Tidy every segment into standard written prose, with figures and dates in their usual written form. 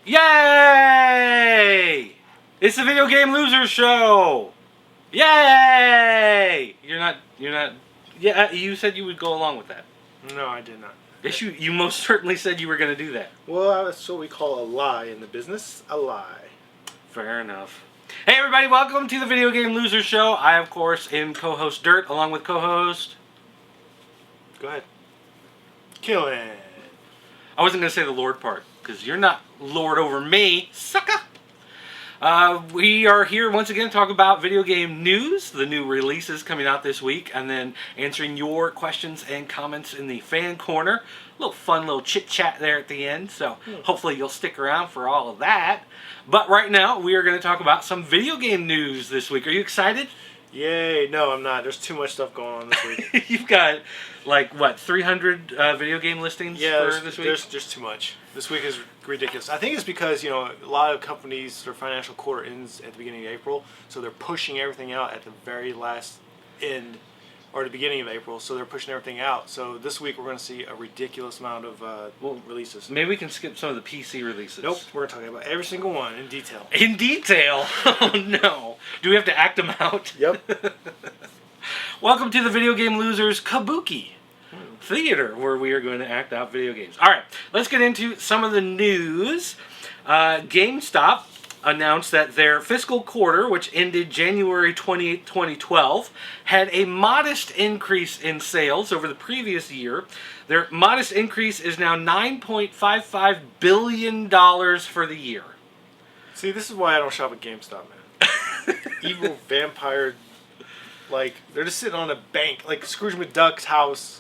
Yay! It's the Video Game Losers Show! Yay! You're not... Yeah, you said you would go along with that. No, I did not. Yes, you most certainly said you were going to do that. Well, that's what we call a lie in the business. A lie. Fair enough. Hey everybody, welcome to the Video Game Losers Show. I, of course, am co-host Dirt, along with co-host... Go ahead. Kill it. I wasn't going to say the Lord part, because you're not Lord over me, sucker! We are here once again to talk about video game news, the new releases coming out this week, and then answering your questions and comments in the fan corner. A little fun little chit-chat there at the end, so hopefully you'll stick around for all of that. But right now, we are going to talk about some video game news this week. Are you excited? Yay. No, I'm not. There's too much stuff going on this week. You've got, like, what, 300 video game listings for this week? There's just too much. This week is ridiculous. I think it's because, a lot of companies, their financial quarter ends at the beginning of April, so they're pushing everything out at the very last end, or the beginning of April, so they're pushing everything out. So this week we're going to see a ridiculous amount of releases. Maybe we can skip some of the PC releases. Nope, we're talking about every single one in detail. In detail? Oh no. Do we have to act them out? Yep. Welcome to the Video Game Losers Kabuki Theater, where we are going to act out video games. Alright, let's get into some of the news. GameStop announced that their fiscal quarter, which ended January 28, 2012, had a modest increase in sales over the previous year. Their modest increase is now $9.55 billion for the year. See, this is why I don't shop at GameStop, man. Evil vampire, they're just sitting on a bank. Like, Scrooge McDuck's house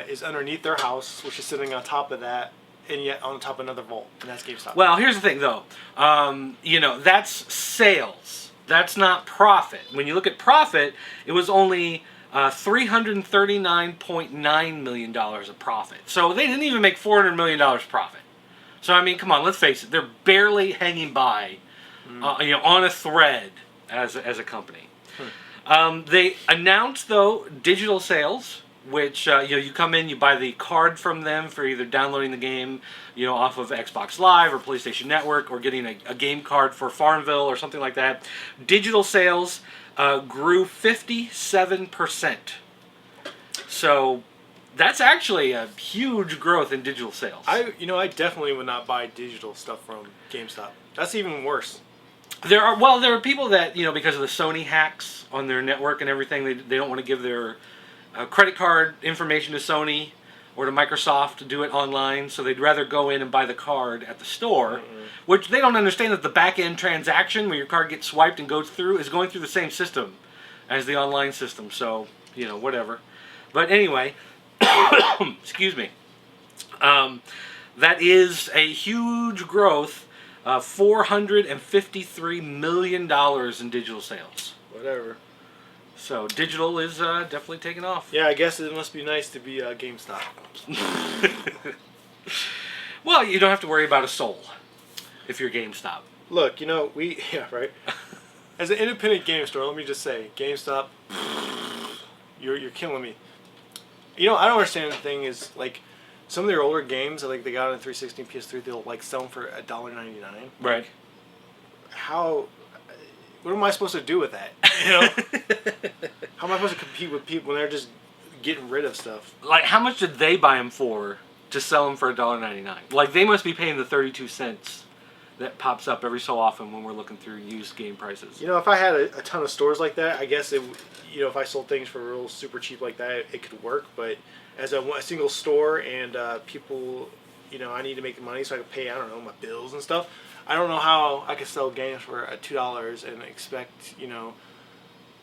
is underneath their house, which is sitting on top of that. And yet on top of another vault, and that's GameStop. Well, here's the thing, though. That's sales. That's not profit. When you look at profit, it was only $339.9 million of profit. So they didn't even make $400 million profit. So, I mean, come on, let's face it. They're barely hanging by, on a thread as a company. They announced, though, digital sales, which, you come in, you buy the card from them for either downloading the game, off of Xbox Live or PlayStation Network, or getting a game card for Farmville or something like that. Digital sales grew 57%. So that's actually a huge growth in digital sales. I definitely would not buy digital stuff from GameStop. That's even worse. There are people that, because of the Sony hacks on their network and everything, they don't want to give their credit card information to Sony or to Microsoft to do it online, so they'd rather go in and buy the card at the store, which they don't understand that the back-end transaction where your card gets swiped and goes through is going through the same system as the online system, so, whatever. But anyway, excuse me, that is a huge growth of $453 million in digital sales. Whatever. So, digital is definitely taking off. Yeah, I guess it must be nice to be GameStop. Well, you don't have to worry about a soul if you're GameStop. Look, yeah, right? As an independent game store, let me just say, GameStop, you're killing me. I don't understand the thing is, some of their older games, they got on 360 and PS3, they'll, sell them for $1.99. Right. What am I supposed to do with that? How am I supposed to compete with people when they're just getting rid of stuff? How much did they buy them for to sell them for $1.99? They must be paying the 32 cents that pops up every so often when we're looking through used game prices. If I had a ton of stores like that, I guess if I sold things for real super cheap like that, it could work. But as a single store and people, I need to make money so I can pay, my bills and stuff. I don't know how I could sell games for $2 and expect,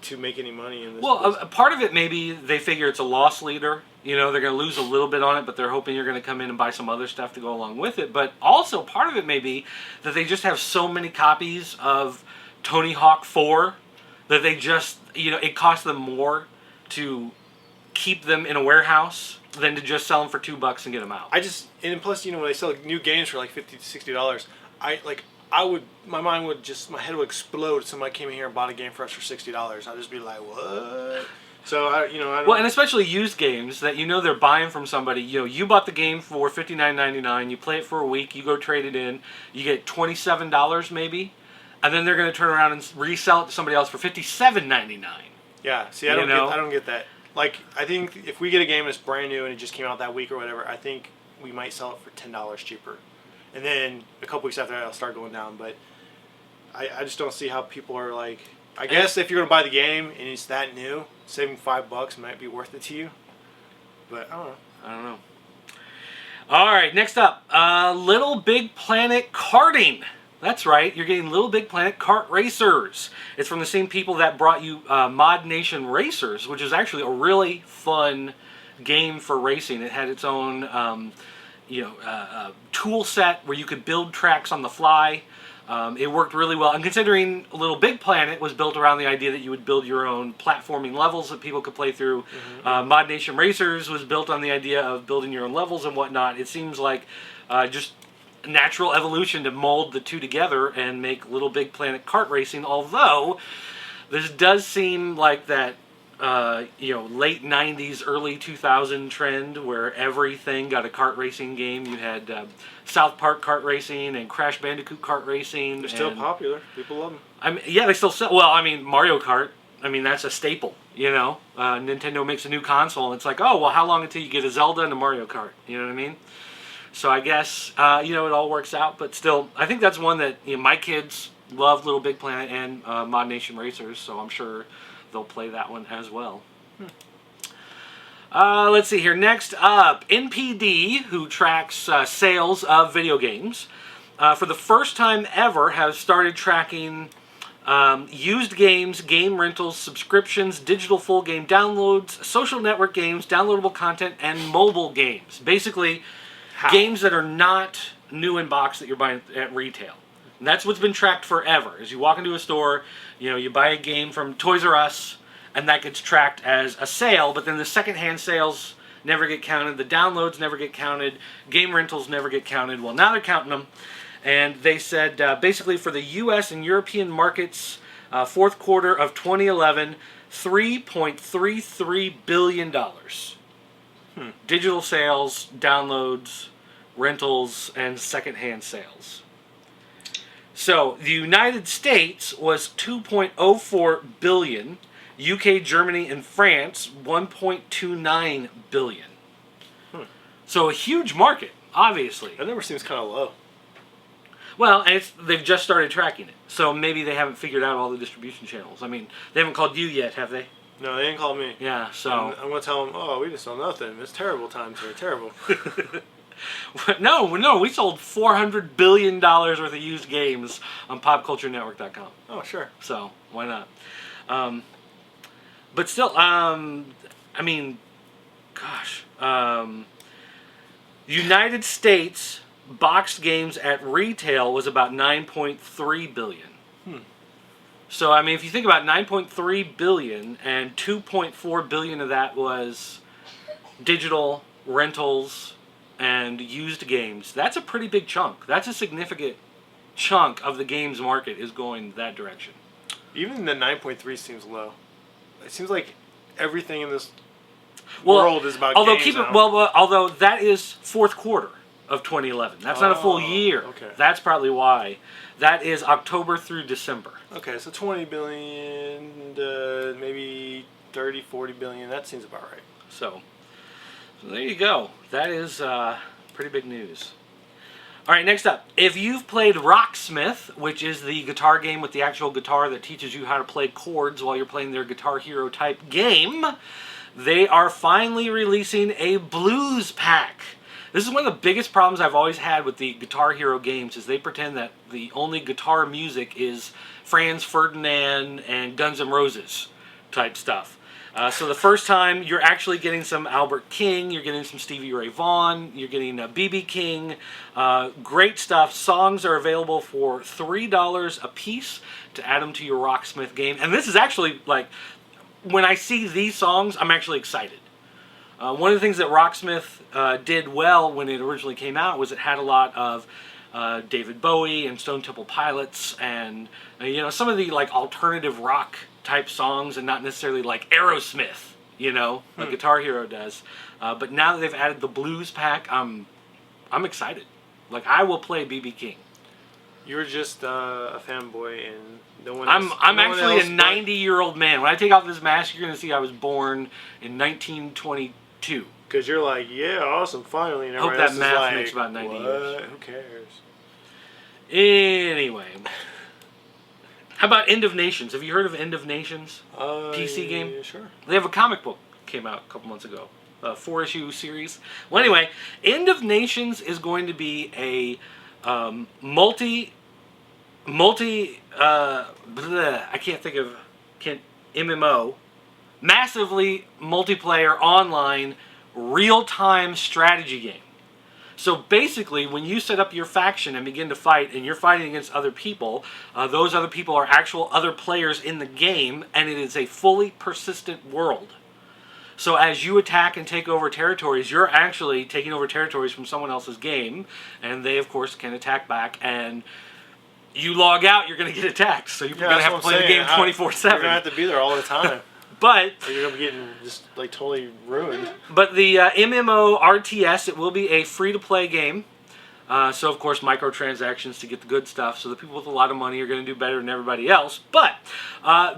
to make any money in this. Well, a part of it maybe they figure it's a loss leader. They're going to lose a little bit on it, but they're hoping you're going to come in and buy some other stuff to go along with it. But also part of it may be that they just have so many copies of Tony Hawk 4 that they just, it costs them more to keep them in a warehouse than to just sell them for $2 and get them out. And plus, when they sell new games for $50 to $60, my head would explode if somebody came in here and bought a game for us for $60. I'd just be like, what? So I don't. Well, and especially used games that they're buying from somebody. You bought the game for $59.99. You play it for a week. You go trade it in. You get $27 maybe, and then they're going to turn around and resell it to somebody else for $57.99. Yeah. See, I don't get that. Like, I think if we get a game that's brand new and it just came out that week or whatever, I think we might sell it for $10 cheaper, and then a couple weeks after that, it'll start going down. But I just don't see how people are like. I guess if you're gonna buy the game and it's that new, saving $5 might be worth it to you. But I don't know. All right, next up, LittleBigPlanet Karting. That's right, you're getting LittleBigPlanet Kart Racers. It's from the same people that brought you Mod Nation Racers, which is actually a really fun game for racing. It had its own, tool set where you could build tracks on the fly. It worked really well, and considering LittleBigPlanet was built around the idea that you would build your own platforming levels that people could play through, Mod Nation Racers was built on the idea of building your own levels and whatnot. It seems like just natural evolution to mold the two together and make LittleBigPlanet kart racing, although this does seem like that late 90s, early 2000 trend where everything got a kart racing game. You had South Park kart racing and Crash Bandicoot kart racing. They're still popular. People love them. They still sell. Well, Mario Kart. That's a staple. Nintendo makes a new console, and it's like, oh, well, how long until you get a Zelda and a Mario Kart? You know what I mean? So I guess it all works out. But still, I think that's one that my kids love, LittleBigPlanet and Mod Nation Racers. So I'm sure they'll play that one as well. Let's see here. Next up, NPD, who tracks sales of video games, for the first time ever has started tracking used games, game rentals, subscriptions, digital full game downloads, social network games, downloadable content, and mobile games. Basically, games that are not new in box that you're buying at retail. And that's what's been tracked forever. As you walk into a store, you buy a game from Toys R Us, and that gets tracked as a sale, but then the secondhand sales never get counted, the downloads never get counted, game rentals never get counted. Well, now they're counting them, and they said basically for the U.S. and European markets, fourth quarter of 2011, $3.33 billion. Digital sales, downloads, rentals, and secondhand sales. So the United States was $2.04 billion. UK, Germany, and France, $1.29 billion. So a huge market, obviously. That number seems kind of low. Well, and they've just started tracking it, so maybe they haven't figured out all the distribution channels. They haven't called you yet, have they? No, they didn't call me. Yeah, so... I'm going to tell them, oh, we just sell nothing. It's terrible times here, terrible. No, we sold $400 billion worth of used games on PopCultureNetwork.com. Oh, sure. So, why not? But still, United States boxed games at retail was about $9.3 billion. So, if you think about $9.3 billion and $2.4 billion of that was digital rentals and used games, that's a pretty big chunk. That's a significant chunk of the games market is going that direction. Even the 9.3 seems low. It seems like everything in this world is about games now. Although that is fourth quarter of 2011. That's not a full year. Okay. That's probably why. That is October through December. Okay, so 20 billion, maybe 30, 40 billion. That seems about right. So there you go. That is pretty big news. All right, next up. If you've played Rocksmith, which is the guitar game with the actual guitar that teaches you how to play chords while you're playing their Guitar Hero type game, they are finally releasing a blues pack. This is one of the biggest problems I've always had with the Guitar Hero games is they pretend that the only guitar music is Franz Ferdinand and Guns N' Roses type stuff. So the first time you're actually getting some Albert King, you're getting some Stevie Ray Vaughan, you're getting B.B. King, great stuff. Songs are available for $3 a piece to add them to your Rocksmith game. And this is actually, like, when I see these songs, I'm actually excited. One of the things that Rocksmith did well when it originally came out was it had a lot of David Bowie and Stone Temple Pilots and some of the like alternative rock type songs and not necessarily like Aerosmith you know, like Guitar Hero does. But now that they've added the blues pack, I'm excited. Like, I will play BB King. You're just a fanboy, and no one. I'm actually a 90-year-old man. When I take off this mask, you're gonna see I was born in 1922. Because you're like, yeah, awesome, finally. And Hope everyone that else math is like, makes about 90 what? years. Who cares? Anyway, how about End of Nations? Have you heard of End of Nations? PC game? Yeah, sure. They have a comic book came out a couple months ago, a 4-issue series. Well, anyway, End of Nations is going to be a MMO, massively multiplayer online real-time strategy game. So basically, when you set up your faction and begin to fight, and you're fighting against other people, those other people are actual other players in the game, and it is a fully persistent world. So as you attack and take over territories, you're actually taking over territories from someone else's game, and they, of course, can attack back, and you log out, you're going to get attacked. So you're going to have to play the game 24/7. You're going to have to be there all the time. But or you're going to be getting just like totally ruined. But the MMO RTS, it will be a free-to-play game. So, of course, microtransactions to get the good stuff. So the people with a lot of money are going to do better than everybody else. But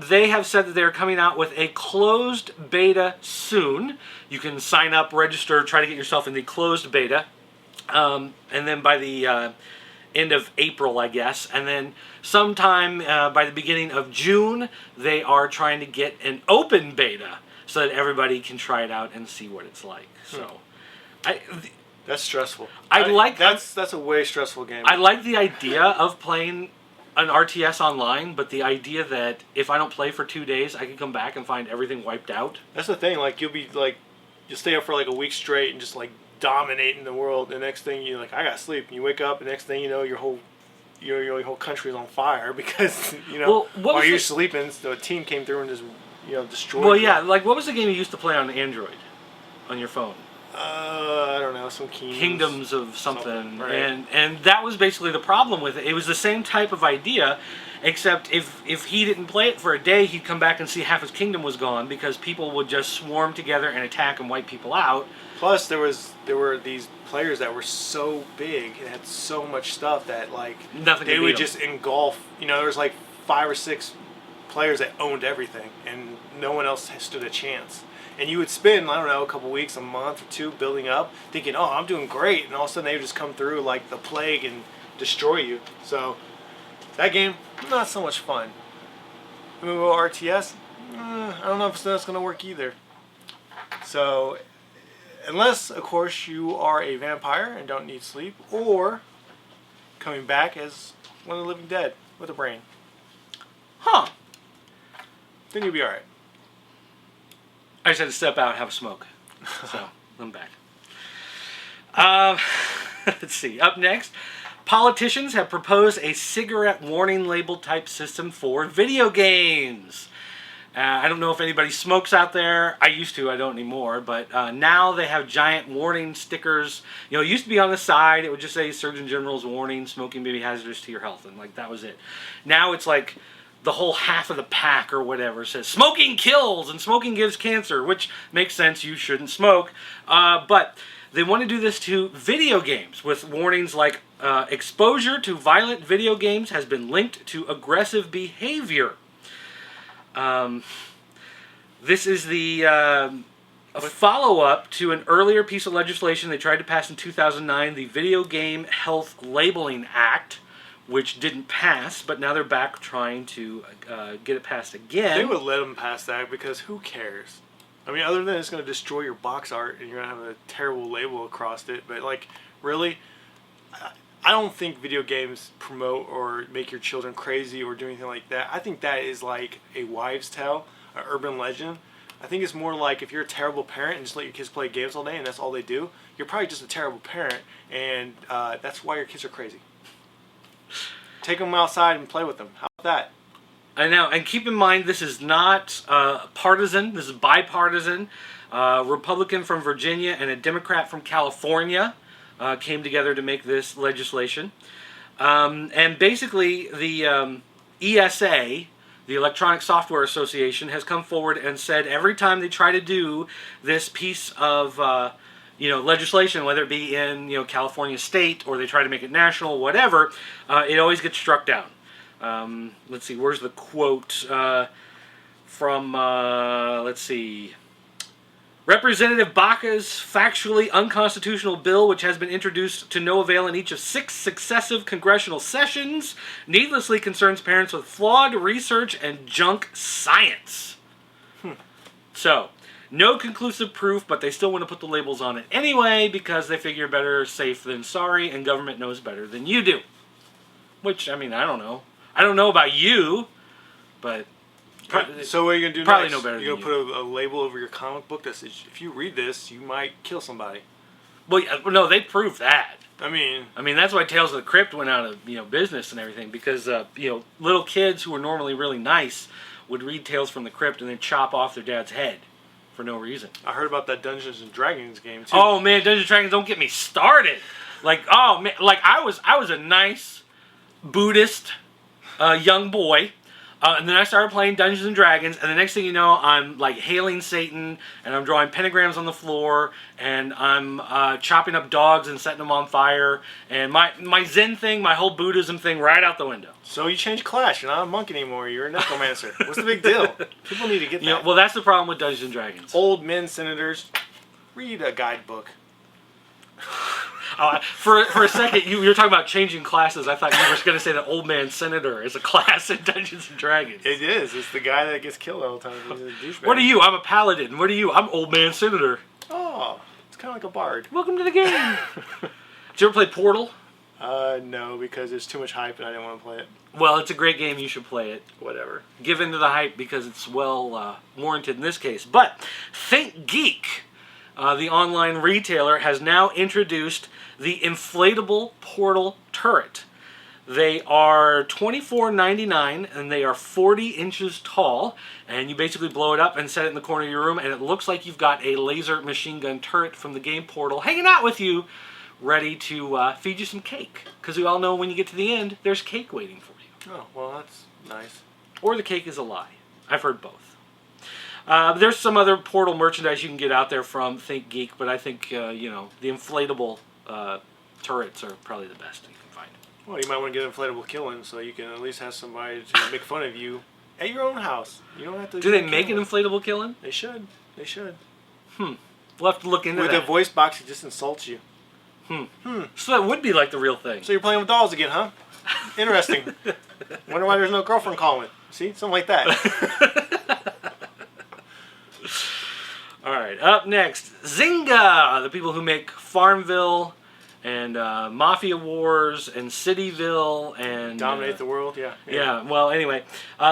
they have said that they're coming out with a closed beta soon. You can sign up, register, try to get yourself in the closed beta. And then by the end of April, I guess. And then sometime by the beginning of June, they are trying to get an open beta so that everybody can try it out and see what it's like. So, That's stressful. That's a way stressful game. I like the idea of playing an RTS online, but the idea that if I don't play for 2 days, I can come back and find everything wiped out. That's the thing. Like, you'll stay up for like a week straight and just like dominating the world. The next thing you're like, I gotta sleep. And you wake up, the next thing you know, your whole country is on fire because while you're sleeping, the team came through and just destroyed. Well, yeah. Like, what was the game you used to play on Android, on your phone? I don't know, some Kingdoms of something. Right. And that was basically the problem with it. It was the same type of idea, except if he didn't play it for a day, he'd come back and see half his kingdom was gone because people would just swarm together and attack and wipe people out. Plus, there were these players that were so big and had so much stuff that they would just engulf. There was like 5 or 6 players that owned everything, and no one else stood a chance. And you would spend, I don't know, a couple weeks, a month or 2 building up, thinking, oh, I'm doing great. And all of a sudden they would just come through like the plague and destroy you. So, that game, not so much fun. MMO RTS, I don't know if that's going to work either. So, unless, of course, you are a vampire and don't need sleep, or coming back as one of the living dead with a brain. Huh. Then you'll be alright. I just had to step out and have a smoke. So, I'm back. Let's see. Up next, politicians have proposed a cigarette warning label type system for video games. I don't know if anybody smokes out there. I used to. I don't anymore. But now they have giant warning stickers. It used to be on the side. It would just say Surgeon General's warning, smoking may be hazardous to your health. And that was it. Now it's like the whole half of the pack or whatever says smoking kills and smoking gives cancer, which makes sense. You shouldn't smoke. But they want to do this to video games with warnings like exposure to violent video games has been linked to aggressive behavior. This is the a follow-up to an earlier piece of legislation they tried to pass in 2009, the Video Game Health Labeling Act, which didn't pass, but now they're back trying to get it passed again. They would let them pass that because who cares? I mean, other than it's going to destroy your box art and you're going to have a terrible label across it, but really, I don't think video games promote or make your children crazy or do anything like that. I think that is like a wives' tale, an urban legend. I think it's more like if you're a terrible parent and just let your kids play games all day and that's all they do, you're probably just a terrible parent, and that's why your kids are crazy. Take them outside and play with them. How about that? I know, and keep in mind this is not partisan. This is bipartisan. Republican from Virginia and a Democrat from California came together to make this legislation. And basically the ESA, the Electronic Software Association, has come forward and said every time they try to do this piece of legislation, whether it be in California state or they try to make it national, whatever, it always gets struck down. Let's see, where's the quote from? Let's see. Representative Baca's factually unconstitutional bill, which has been introduced to no avail in each of 6 successive congressional sessions, needlessly concerns parents with flawed research and junk science. So, no conclusive proof, but they still want to put the labels on it anyway because they figure better safe than sorry, and government knows better than you do. Which, I mean, I don't know. I don't know about you, but... So what are you going to do probably next? Know better You're than going to put a label over your comic book that says, if you read this, you might kill somebody. Well, no, they proved that. I mean, that's why Tales of the Crypt went out of business and everything, because little kids who were normally really nice would read Tales from the Crypt and then chop off their dad's head for no reason. I heard about that Dungeons and Dragons game too. Oh man, Dungeons and Dragons, don't get me started. Like, oh man, like I was a nice Buddhist young boy. And then I started playing Dungeons and Dragons, and the next thing you know, I'm like hailing Satan, and I'm drawing pentagrams on the floor, and I'm chopping up dogs and setting them on fire, and my Zen thing, my whole Buddhism thing, right out the window. So you changed class. You're not a monk anymore. You're a necromancer. What's the big deal? People need to get that. Well, that's the problem with Dungeons and Dragons. Old men senators, read a guidebook. For a second, you were talking about changing classes. I thought you were going to say that Old Man Senator is a class in Dungeons and Dragons. It is. It's the guy that gets killed all the time. He's a douchebag. What are you? I'm a paladin. What are you? I'm Old Man Senator. Oh, it's kind of like a bard. Welcome to the game. Did you ever play Portal? No, because there's too much hype and I didn't want to play it. Well, it's a great game. You should play it. Whatever. Give in to the hype because it's well warranted in this case. But ThinkGeek, the online retailer, has now introduced the inflatable portal turret. They are $24.99 and they are 40 inches tall, and you basically blow it up and set it in the corner of your room, and it looks like you've got a laser machine gun turret from the game Portal hanging out with you, ready to feed you some cake. Because we all know when you get to the end, there's cake waiting for you. Oh, well, that's nice. Or the cake is a lie. I've heard both. There's some other Portal merchandise you can get out there from ThinkGeek, but I think, the inflatable turrets are probably the best you can find. Well, you might want to get inflatable killing so you can at least have somebody to make fun of you at your own house. You don't have to. Do they make an inflatable killing? They should. They should. We'll have to look into that. With a voice box, he just insults you. So that would be like the real thing. So you're playing with dolls again, huh? Interesting. Wonder why there's no girlfriend calling. See? Something like that. All right, up next, Zynga, the people who make Farmville and Mafia Wars and Cityville and... Dominate the world, yeah. Yeah, well, anyway,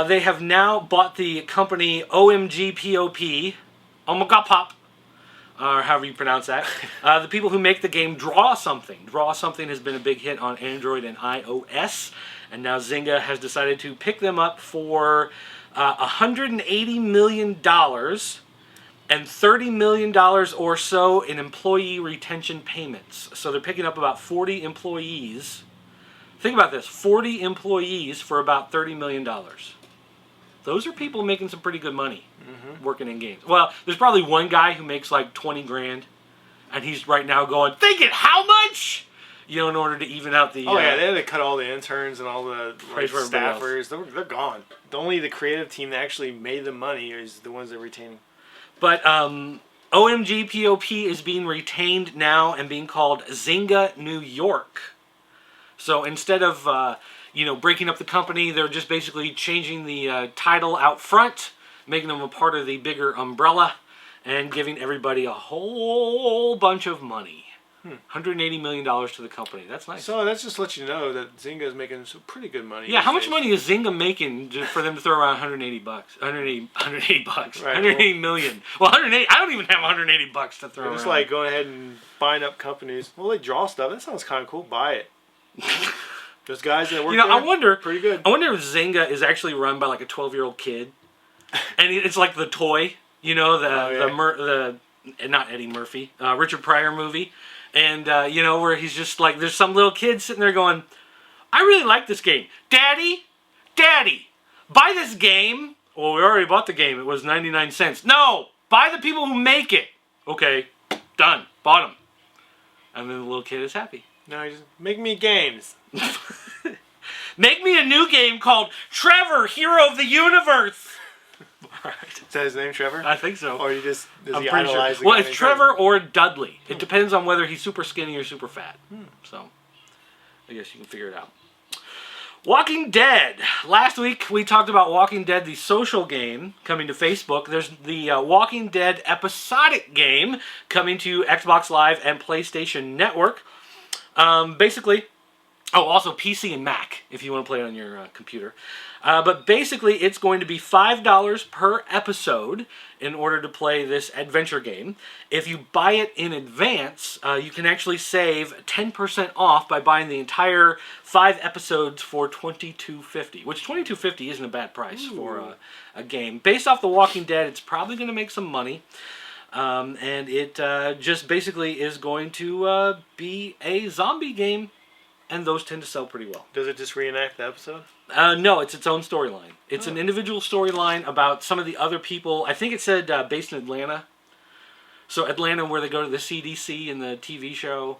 they have now bought the company OMGPOP, Omegapop, or however you pronounce that. The people who make the game Draw Something. Draw Something has been a big hit on Android and iOS, and now Zynga has decided to pick them up for $180 million and $30 million or so in employee retention payments. So they're picking up about 40 employees. Think about this, 40 employees for about $30 million. Those are people making some pretty good money working in games. Well, there's probably one guy who makes like 20 grand, and he's right now going, thinking, how much? In order to even out the... Oh, yeah, they had to cut all the interns and all the staffers. Else. They're gone. Only the creative team that actually made the money is the ones they're retaining. But OMGPOP is being retained now and being called Zynga New York. So instead of, breaking up the company, they're just basically changing the title out front, making them a part of the bigger umbrella, and giving everybody a whole bunch of money. $180 million to the company. That's nice. So that's just let you know that Zynga is making some pretty good money. Yeah, how much money is Zynga making for them to throw around $180? $180 bucks. Right, $180 million. Well, $180. I don't even have $180 to throw around. It's like going ahead and buying up companies. Well, they draw stuff. That sounds kind of cool. Buy it. Those guys that work there, I wonder. Pretty good. I wonder if Zynga is actually run by like a 12-year-old kid, and it's like the toy. The not Eddie Murphy, Richard Pryor movie. And, where he's just like, there's some little kid sitting there going, I really like this game. Daddy, buy this game. Well, we already bought the game. It was 99 cents. No, buy the people who make it. Okay, done. Bought them. And then the little kid is happy. No, you just make me games. Make me a new game called Trevor, Hero of the Universe. Right. Is that his name, Trevor? I think so. Or you just I'm pretty sure. Well, it's Trevor or Dudley. It depends on whether he's super skinny or super fat. So, I guess you can figure it out. Walking Dead. Last week we talked about Walking Dead, the social game, coming to Facebook. There's the Walking Dead episodic game coming to Xbox Live and PlayStation Network. Basically, also PC and Mac if you want to play it on your computer. But basically, it's going to be $5 per episode in order to play this adventure game. If you buy it in advance, you can actually save 10% off by buying the entire 5 episodes for $22.50, which $22.50 isn't a bad price for a game. Based off The Walking Dead, it's probably going to make some money. And it just basically is going to be a zombie game. And those tend to sell pretty well. Does it just reenact the episode? No, it's its own storyline. It's an individual storyline about some of the other people. I think it said based in Atlanta. So Atlanta, where they go to the CDC in the TV show,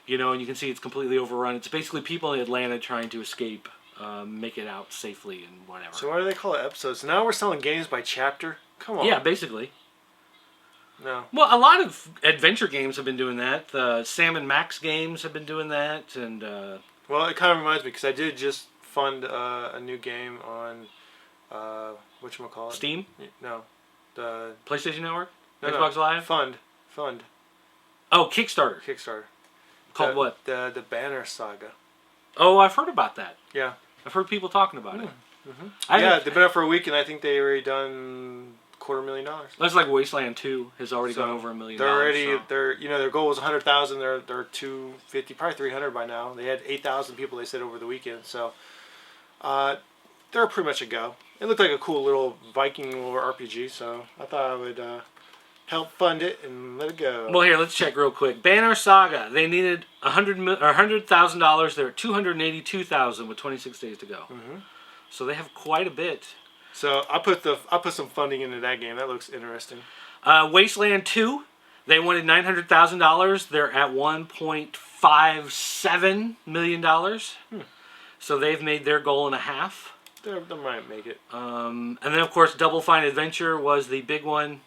and you can see it's completely overrun. It's basically people in Atlanta trying to escape, make it out safely and whatever. So why do they call it episodes? So now we're selling games by chapter? Come on. Yeah, basically. No. Well, a lot of adventure games have been doing that. The Sam and Max games have been doing that, and well, it kind of reminds me because I did just fund a new game on whatchamacallit? Steam? No, the PlayStation Network, Xbox Live. Fund. Oh, Kickstarter. Called what? The Banner Saga. Oh, I've heard about that. Yeah, I've heard people talking about it. Mm-hmm. Yeah, they've been up for a week, and I think they already done $250,000. That's like Wasteland 2 has already gone over $1 million. They're already their goal was 100,000. They're 250, probably 300 by now. They had 8,000 people. They said over the weekend, so they're pretty much a go. It looked like a cool little Viking little RPG, so I thought I would help fund it and let it go. Well, here, let's check real quick. Banner Saga. They needed $100,000. They're at $282,000 with 26 days to go. Mm-hmm. So they have quite a bit. So I put some funding into that game. That looks interesting. Wasteland 2, they wanted $900,000. They're at $1.57 million. So they've made their goal in a half. They might make it. And then, of course, Double Fine Adventure was the big one.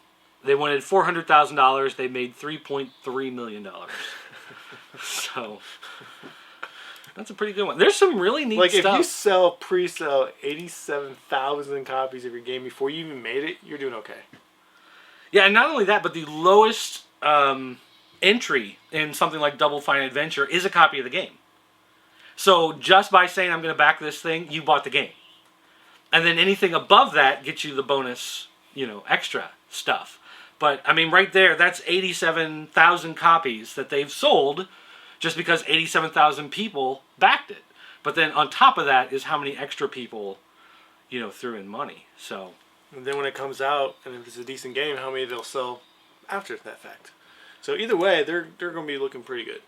They wanted $400,000. They made $3.3 million. So that's a pretty good one. There's some really neat stuff. Like, if you pre-sell 87,000 copies of your game before you even made it, you're doing okay. Yeah, and not only that, but the lowest entry in something like Double Fine Adventure is a copy of the game. So just by saying I'm going to back this thing, you bought the game. And then anything above that gets you the bonus, extra stuff. But, I mean, right there, that's 87,000 copies that they've sold just because 87,000 people backed it. But then on top of that is how many extra people, threw in money. So, and then when it comes out, and if it's a decent game, how many they'll sell after that fact. So either way, they're going to be looking pretty good.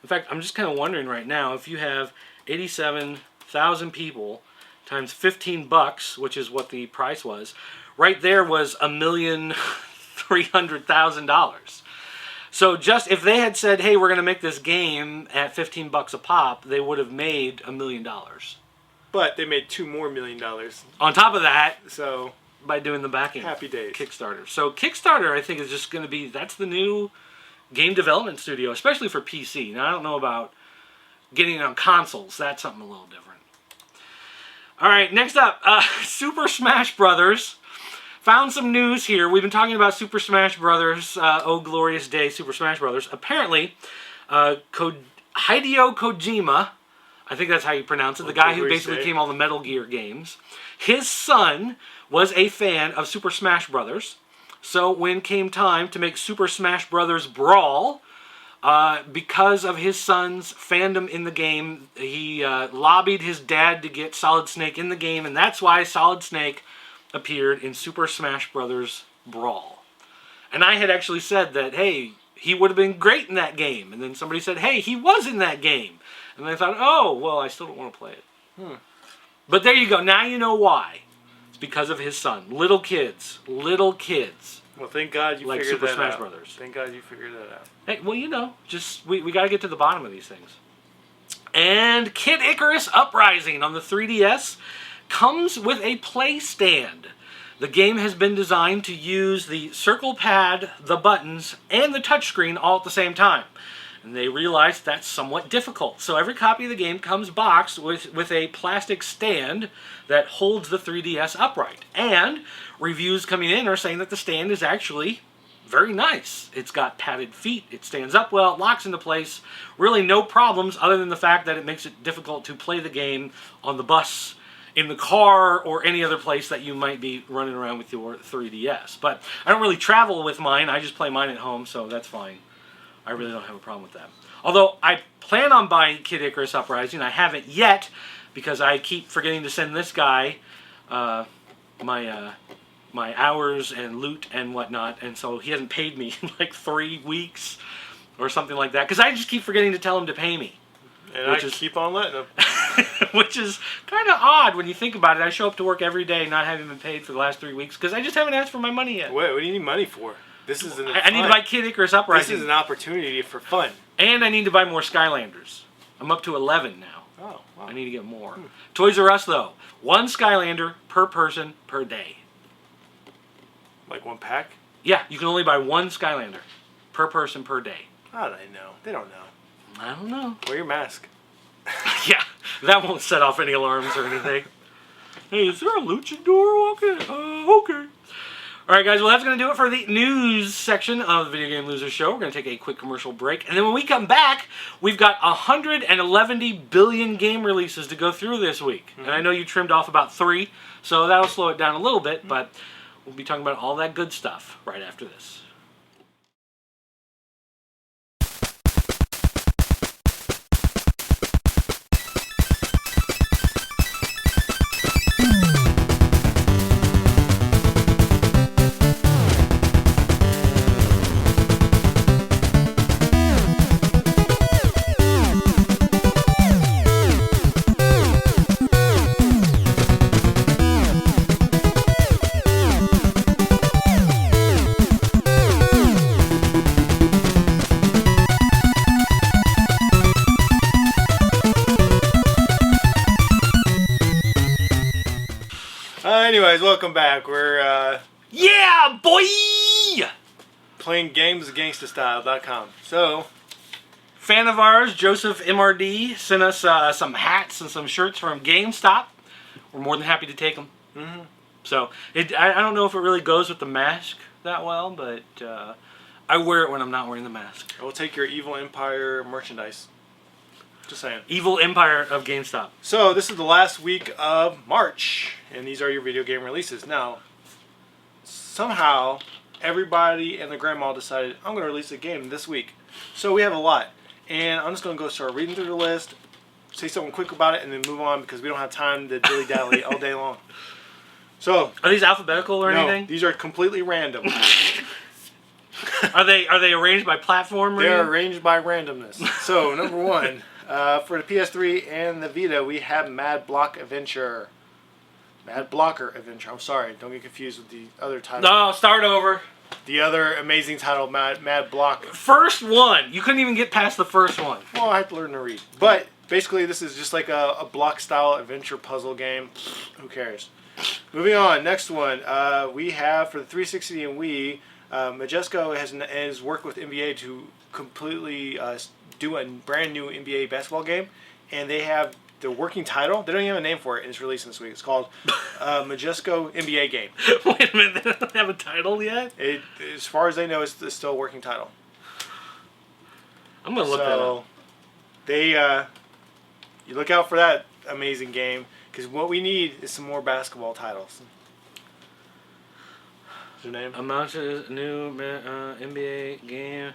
In fact, I'm just kind of wondering right now, if you have 87,000 people times $15, which is what the price was, right there was $1,300,000. So just if they had said, hey, we're going to make this game at $15 a pop, they would have made $1 million. But they made $2 more million. On top of that, so by doing the backing. Happy days. Kickstarter. So Kickstarter, I think, is just going to be, that's the new game development studio, especially for PC. Now, I don't know about getting it on consoles. That's something a little different. All right, next up, Super Smash Brothers. Found some news here. We've been talking about Super Smash Brothers. Oh, glorious day, Super Smash Brothers. Apparently, Hideo Kojima, I think that's how you pronounce it, the guy who basically came all the Metal Gear games, his son was a fan of Super Smash Brothers. So when came time to make Super Smash Brothers Brawl, because of his son's fandom in the game, he lobbied his dad to get Solid Snake in the game, and that's why Solid Snake appeared in Super Smash Brothers Brawl. And I had actually said that, hey, he would have been great in that game. And then somebody said, hey, he was in that game. And I thought, oh, well, I still don't want to play it. But there you go. Now you know why. It's because of his son. Little kids. Well, thank God you like figured Super that Smash out. Brothers. Thank God you figured that out. Hey, well, just we got to get to the bottom of these things. And Kid Icarus Uprising on the 3DS comes with a play stand. The game has been designed to use the circle pad, the buttons, and the touchscreen all at the same time. And they realized that's somewhat difficult. So every copy of the game comes boxed with a plastic stand that holds the 3DS upright. And reviews coming in are saying that the stand is actually very nice. It's got padded feet, it stands up well, it locks into place. Really no problems other than the fact that it makes it difficult to play the game on the bus, in the car, or any other place that you might be running around with your 3DS. But I don't really travel with mine, I just play mine at home, so that's fine. I really don't have a problem with that. Although I plan on buying Kid Icarus Uprising, I haven't yet, because I keep forgetting to send this guy my hours and loot and whatnot, and so he hasn't paid me in like 3 weeks or something like that, because I just keep forgetting to tell him to pay me. And I keep on letting him. Which is kind of odd when you think about it. I show up to work every day not having been paid for the last 3 weeks because I just haven't asked for my money yet. Wait, what do you need money for? This is I need to buy Kid Icarus Uprising. This is an opportunity for fun. And I need to buy more Skylanders. I'm up to 11 now. Oh, wow. I need to get more. Toys R Us, though. 1 Skylander per person per day. Like 1 pack? Yeah, you can only buy 1 Skylander per person per day. How do they know? They don't know. I don't know. Wear your mask. Yeah, that won't set off any alarms or anything. Hey, is there a luchador? Okay. Alright guys, well that's going to do it for the news section of the Video Game Loser Show. We're going to take a quick commercial break. And then when we come back, we've got 111 billion game releases to go through this week. And I know you trimmed off about 3, so that'll slow it down a little bit, but we'll be talking about all that good stuff right after this. Anyways, welcome back. We're Yeah, boy! playing gamesgangstastyle.com. So, Fan of ours, Joseph MRD, sent us some hats and some shirts from GameStop. We're more than happy to take them. So, I don't know if it really goes with the mask that well, but I wear it when I'm not wearing the mask. I will take your Evil Empire merchandise. Just saying. Evil Empire of GameStop. So, this is the last week of March, and these are your video game releases. Now, somehow, everybody and their grandma decided, I'm going to release a game this week. So, we have a lot. And I'm just going to go start reading through the list, say something quick about it, and then move on because we don't have time to dilly-dally all day long. So, are these alphabetical or anything? No, these are completely random. Are they arranged by platform? They're arranged by randomness. So, number 1. For the PS3 and the Vita, we have Mad Blocker Adventure. I'm sorry, don't get confused with the other title. No, start over. The other amazing title, Mad Blocker. First one. You couldn't even get past the first one. Well, I have to learn to read. But basically, this is just like a block-style adventure puzzle game. Who cares? Moving on, next one. We have for the 360 and Wii, Majesco has worked with NBA to completely do a brand new NBA basketball game, and they have the working title. They don't even have a name for it, and it's releasing this week. It's called Majesco NBA Game. Wait a minute, they don't have a title yet? As far as they know, it's still a working title. I'm gonna look that up. You look out for that amazing game, because what we need is some more basketball titles. What's your name? Amount of new NBA game.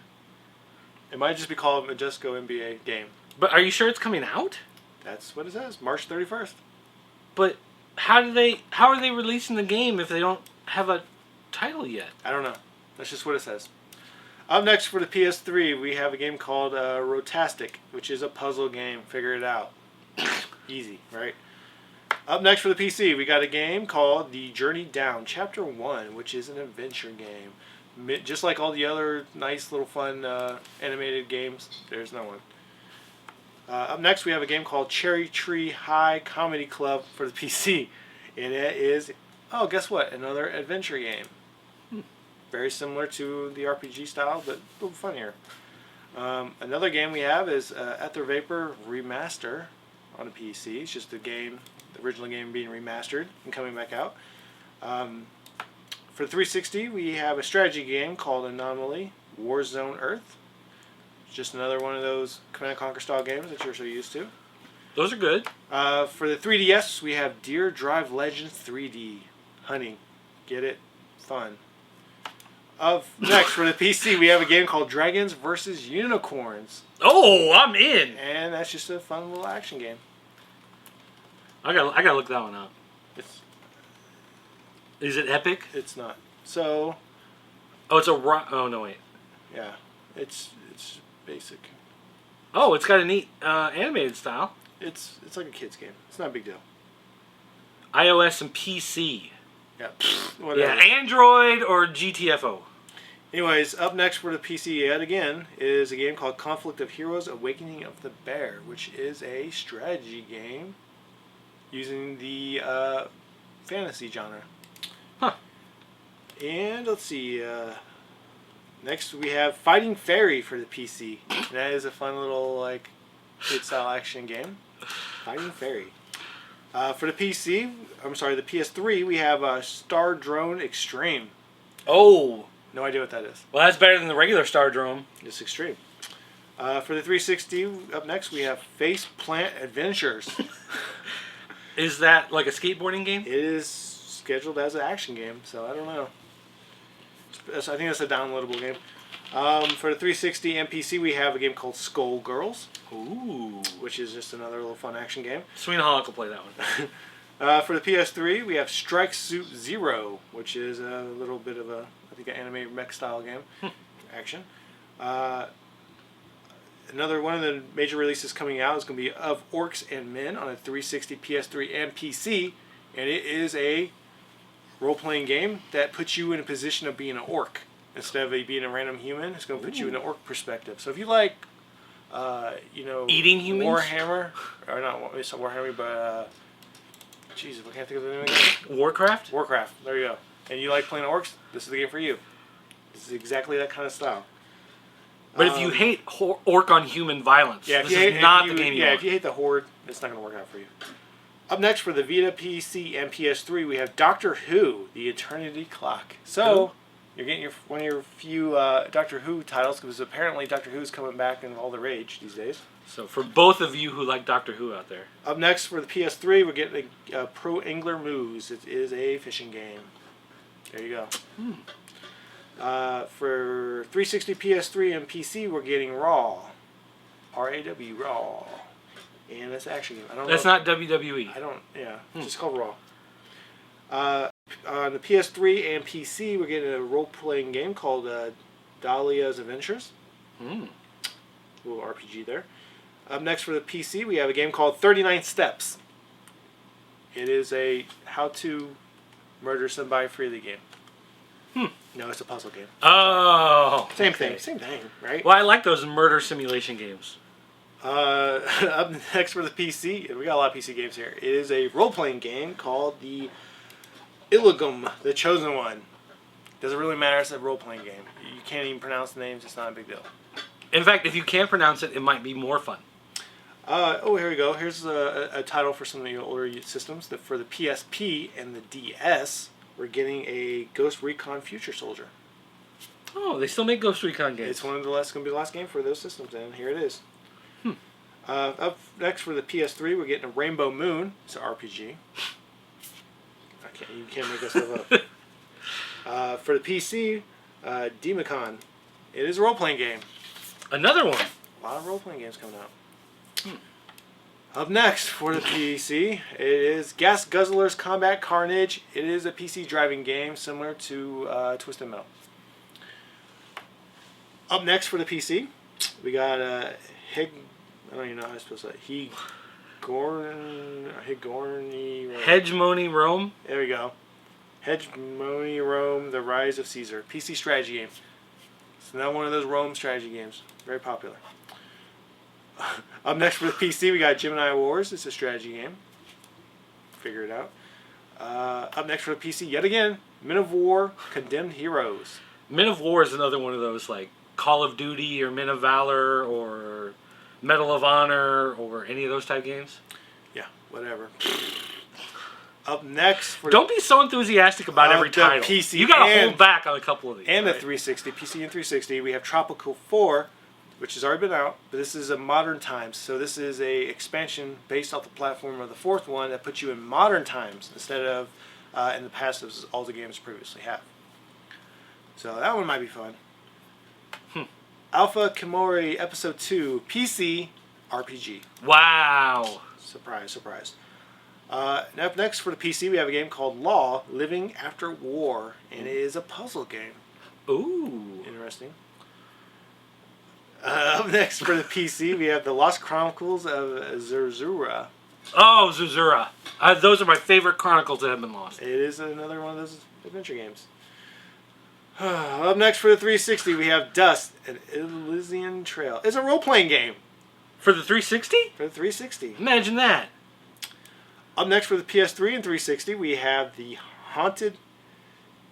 It might just be called Majesco NBA Game. But are you sure it's coming out? That's what it says. March 31st. But how are they releasing the game if they don't have a title yet? I don't know. That's just what it says. Up next for the PS3, we have a game called Rotastic, which is a puzzle game. Figure it out. Easy, right? Up next for the PC, we got a game called The Journey Down Chapter 1, which is an adventure game. Just like all the other nice little fun animated games, there's no one. Up next, we have a game called Cherry Tree High Comedy Club for the PC. And it is, oh, guess what? Another adventure game. Very similar to the RPG style, but a little funnier. Another game we have is Ether Vapor Remaster on the PC. It's just the original game being remastered and coming back out. For 360, we have a strategy game called Anomaly Warzone Earth. Just another one of those Command & Conquer style games that you're so used to. Those are good. For the 3DS, we have Deer Drive Legends 3D. Hunting. Get it? Fun. Next, for the PC, we have a game called Dragons vs. Unicorns. Oh, I'm in. And that's just a fun little action game. I gotta look that one up. It's Is it epic? It's not. So, Oh, it's a oh no wait. yeah, it's basic. Oh, it's got a neat animated style. It's like a kid's game. It's not a big deal. iOS and PC. Yeah, whatever. Yeah, Android or GTFO. Anyways, up next for the PC yet again is a game called Conflict of Heroes: Awakening of the Bear, which is a strategy game using the fantasy genre. Huh. And let's see. Next we have Fighting Fairy for the PC. And that is a fun little kid-style action game. Fighting Fairy. For the PC, I'm sorry, the PS3, we have Star Drone Extreme. Oh. No idea what that is. Well, that's better than the regular Star Drone. It's Extreme. For the 360, up next we have Face Plant Adventures. Is that like a skateboarding game? It is scheduled as an action game, so I don't know. I think that's a downloadable game. For the 360 and PC, we have a game called Skull Girls. Ooh. Which is just another little fun action game. Sweeney Hawk will play that one. For the PS3, we have Strike Suit Zero, which is a little bit of an anime mech style game. Action. Another one of the major releases coming out is going to be Of Orcs and Men on a 360, PS3, and PC. And it is a role-playing game that puts you in a position of being an orc. Instead of being a random human, it's going to put you in an orc perspective. So if you like, eating humans? Warhammer, or not Warhammer, but, Jesus, I can't think of the name again. Warcraft? Warcraft, there you go. And you like playing orcs, this is the game for you. This is exactly that kind of style. But if you hate orc on human violence, yeah, this is not the game you want. if you hate the Horde, it's not going to work out for you. Up next for the Vita, PC, and PS3, we have Doctor Who, The Eternity Clock. So, you're getting one of your few Doctor Who titles, because apparently Doctor Who's coming back in all the rage these days. So, for both of you who like Doctor Who out there. Up next for the PS3, we're getting a Pro Angler Moose. It is a fishing game. There you go. For 360, PS3, and PC, we're getting Raw. R-A-W, Raw. And that's an action game. That's not WWE. Just called Raw. On the PS3 and PC, we're getting a role-playing game called Dahlia's Adventures. A little RPG there. Up next for the PC, we have a game called 39 Steps. It is a how-to murder somebody freely game. No, it's a puzzle game. Oh. Same thing, right? Well, I like those murder simulation games. Up next for the PC, we got a lot of PC games here. It is a role-playing game called the Illigum, The Chosen One. Doesn't really matter, it's a role-playing game. You can't even pronounce the names, it's not a big deal. In fact, if you can't pronounce it, it might be more fun. Here we go. Here's a title for some of the older systems. For the PSP and the DS, we're getting a Ghost Recon Future Soldier. Oh, they still make Ghost Recon games. It's going to be the last game for those systems, and here it is. Up next for the PS3, we're getting a Rainbow Moon. It's an RPG. You can't make this stuff up. For the PC, Demicon. It is a role-playing game. Another one. A lot of role-playing games coming out. Up next for the PC, it is Gas Guzzlers Combat Carnage. It is a PC driving game similar to Twisted Metal. Up next for the PC, we got I don't even know how I'm supposed to say Hegemony Rome. There we go. Hegemony Rome: The Rise of Caesar. PC strategy game. It's not one of those Rome strategy games. Very popular. Up next for the PC, we got Gemini Wars. It's a strategy game. Figure it out. Up next for the PC, yet again, Men of War: Condemned Heroes. Men of War is another one of those like Call of Duty or Men of Valor or Medal of Honor or any of those type games. Yeah, whatever. Up next for Don't be so enthusiastic about every title. PC you gotta hold back on a couple of these. And right? the 360, PC and 360, we have Tropical 4, which has already been out, but this is a modern times. So this is a expansion based off the platform of the fourth one that puts you in modern times instead of in the past as all the games previously have. So that one might be fun. Alpha Kimori Episode 2, PC RPG. Wow. Surprise, surprise. Up next for the PC, we have a game called Law: Living After War, and it is a puzzle game. Ooh. Interesting. Up next for the PC, we have the Lost Chronicles of Zerzura. Oh, Zuzura. Those are my favorite chronicles that have been lost. It is another one of those adventure games. Up next for the 360, we have Dust: An Elysian Trail. It's a role-playing game. For the 360? For the 360. Imagine that. Up next for the PS3 and 360, we have the Haunted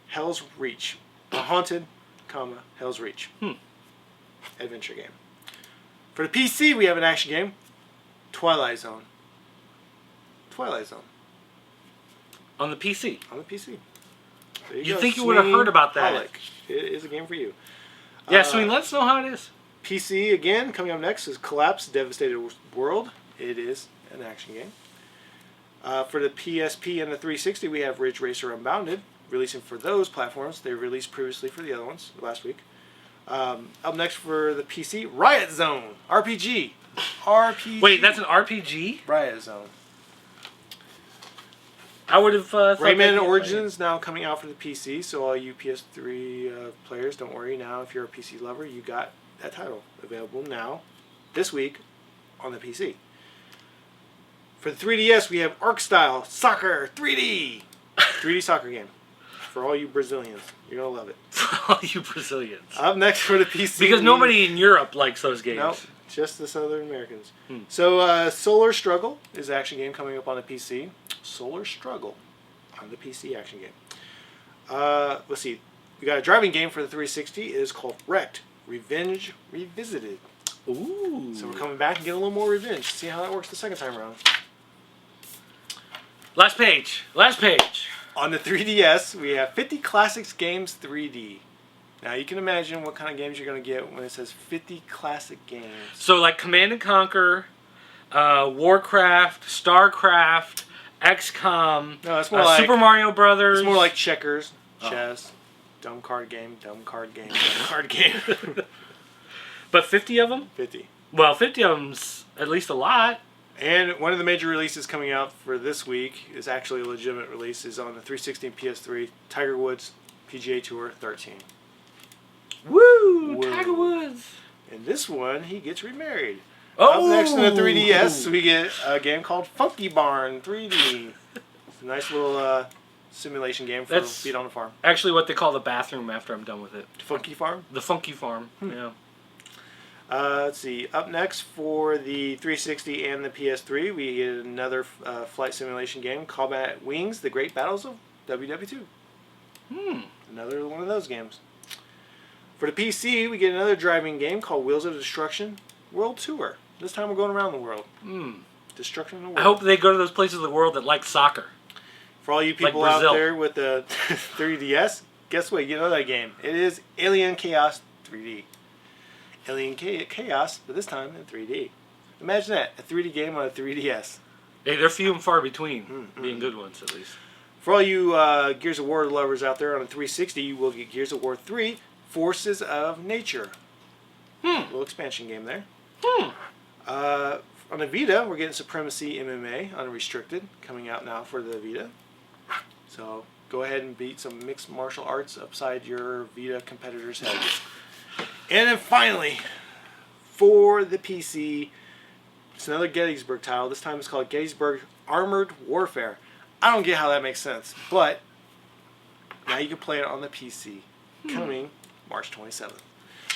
Hell's Reach. The Haunted, Hell's Reach. Adventure game. For the PC, we have an action game, Twilight Zone. Twilight Zone. On the PC. On the PC. You think you would have heard about that? Holic. It is a game for you. Yeah, Sween, let us know how it is. PC, again, coming up next is Collapse: Devastated World. It is an action game. For the PSP and the 360, we have Ridge Racer Unbounded, releasing for those platforms. They released previously for the other ones last week. Up next for the PC, Riot Zone RPG. RPG. Wait, that's an RPG? Riot Zone. I would have thought Rayman Origins now coming out for the PC, so all you PS3 players, don't worry now. If you're a PC lover, you got that title available now, this week, on the PC. For the 3DS, we have Arc Style Soccer 3D. 3D soccer game. For all you Brazilians. You're going to love it. For all you Brazilians. Up next for the PC. Because nobody in Europe likes those games. Nope, just the Southern Americans. So, Solar Struggle is an action game coming up on the PC. Solar Struggle on the PC action game. Let's see. We got a driving game for the 360. It is called Wrecked: Revenge Revisited. Ooh. So we're coming back and getting a little more revenge. See how that works the second time around. Last page. Last page. On the 3DS, we have 50 Classics Games 3D. Now, you can imagine what kind of games you're going to get when it says 50 Classic Games. So, like Command & Conquer, Warcraft, StarCraft, XCOM, No, it's more like Super Mario Brothers. It's more like checkers, chess, dumb card game, dumb card game, dumb card game. But 50 of them? 50. Well, 50 of them's at least a lot. And one of the major releases coming out for this week is actually a legitimate release, is on the 360 and PS3, Tiger Woods PGA Tour 13. Woo! Tiger Woods. And this one, he gets remarried. Oh! Up next in the 3DS, we get a game called Funky Barn 3D. It's a nice little simulation game for Beat on a Farm. Actually what they call the bathroom after I'm done with it. Funky Farm? The Funky Farm, yeah. Let's see. Up next for the 360 and the PS3, we get another flight simulation game, Combat Wings: The Great Battles of WW2. Another one of those games. For the PC, we get another driving game called Wheels of Destruction World Tour. This time we're going around the world. Destruction in the world. I hope they go to those places of the world that like soccer. For all you people like out there with the 3DS, guess what? You know that game. It is Alien Chaos 3D. Alien Chaos, but this time in 3D. Imagine that, a 3D game on a 3DS. Hey, they're few and far between, being good ones at least. For all you Gears of War lovers out there on a 360, you will get Gears of War 3, Forces of Nature. A little expansion game there. On the Vita, we're getting Supremacy MMA Unrestricted, coming out now for the Vita. So go ahead and beat some mixed martial arts upside your Vita competitors' heads. And then finally, for the PC, It's another Gettysburg title. This time it's called Gettysburg Armored Warfare. I don't get how that makes sense, but now you can play it on the PC. Coming March 27th.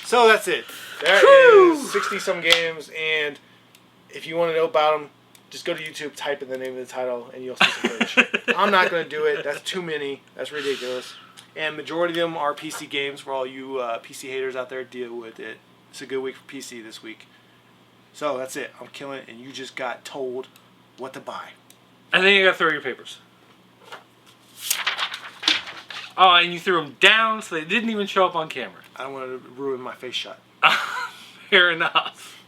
So that's it. That is 60-some games, and if you want to know about them, just go to YouTube, type in the name of the title, and you'll see some footage. I'm not going to do it. That's too many. That's ridiculous. And majority of them are PC games. For all you PC haters out there, deal with it. It's a good week for PC this week. So that's it. I'm killing it, and you just got told what to buy. And then you got to throw your papers. Oh, and you threw them down so they didn't even show up on camera. I don't want to ruin my face shot. Fair enough.